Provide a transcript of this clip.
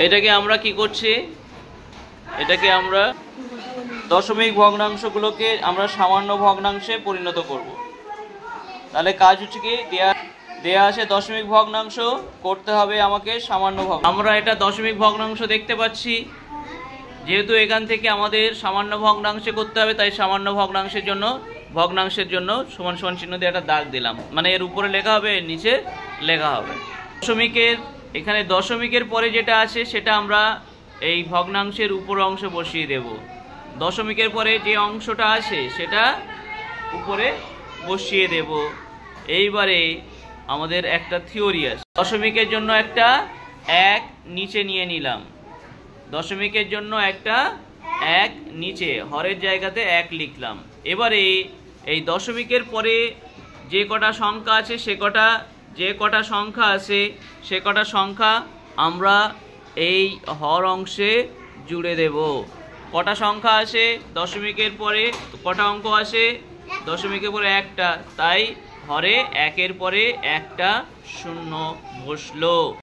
এটাকে আমরা কি করছি, এটাকে আমরা দশমিক ভগ্নাংশগুলোকে আমরা সামান্য ভগ্নাংশে পরিণত করব। তাহলে কাজ হচ্ছে কি, দেয়া আছে দশমিক ভগ্নাংশ, করতে হবে আমাকে সামান্য ভগ্নাংশ। আমরা এটা দশমিক ভগ্নাংশ দেখতে পাচ্ছি, যেহেতু এখান থেকে আমাদের সামান্য ভগ্নাংশে করতে হবে, তাই সামান্য ভগ্নাংশের জন্য সমান সমান চিহ্ন দিয়ে একটা দাগ দিলাম, মানে এর উপরে লেখা হবে, এর নিচে লেখা হবে। এখানে দশমিকের পরে যেটা আছে সেটা আমরা এই ভগ্নাংশের উপর অংশে বসিয়ে দেব। দশমিকের পরে যে অংশটা আছে সেটা উপরে বসিয়ে দেব। এইবারে আমাদের একটা থিওরি আছে, দশমিকের জন্য একটা 1 নিচে নিয়ে নিলাম, দশমিকের জন্য একটা 1 নিচে, হরের জায়গাতে 1 লিখলাম। এবারে এই দশমিকের পরে যে কটা সংখ্যা আছে সে কটা সংখ্যা আমরা এই হর অংশে জুড়ে দেব। কটা সংখ্যা আছে দশমিকের পরে, কটা অঙ্ক আছে দশমিকের পরে একটা, তাই হরে 1-এর পরে একটা 0 বসলো।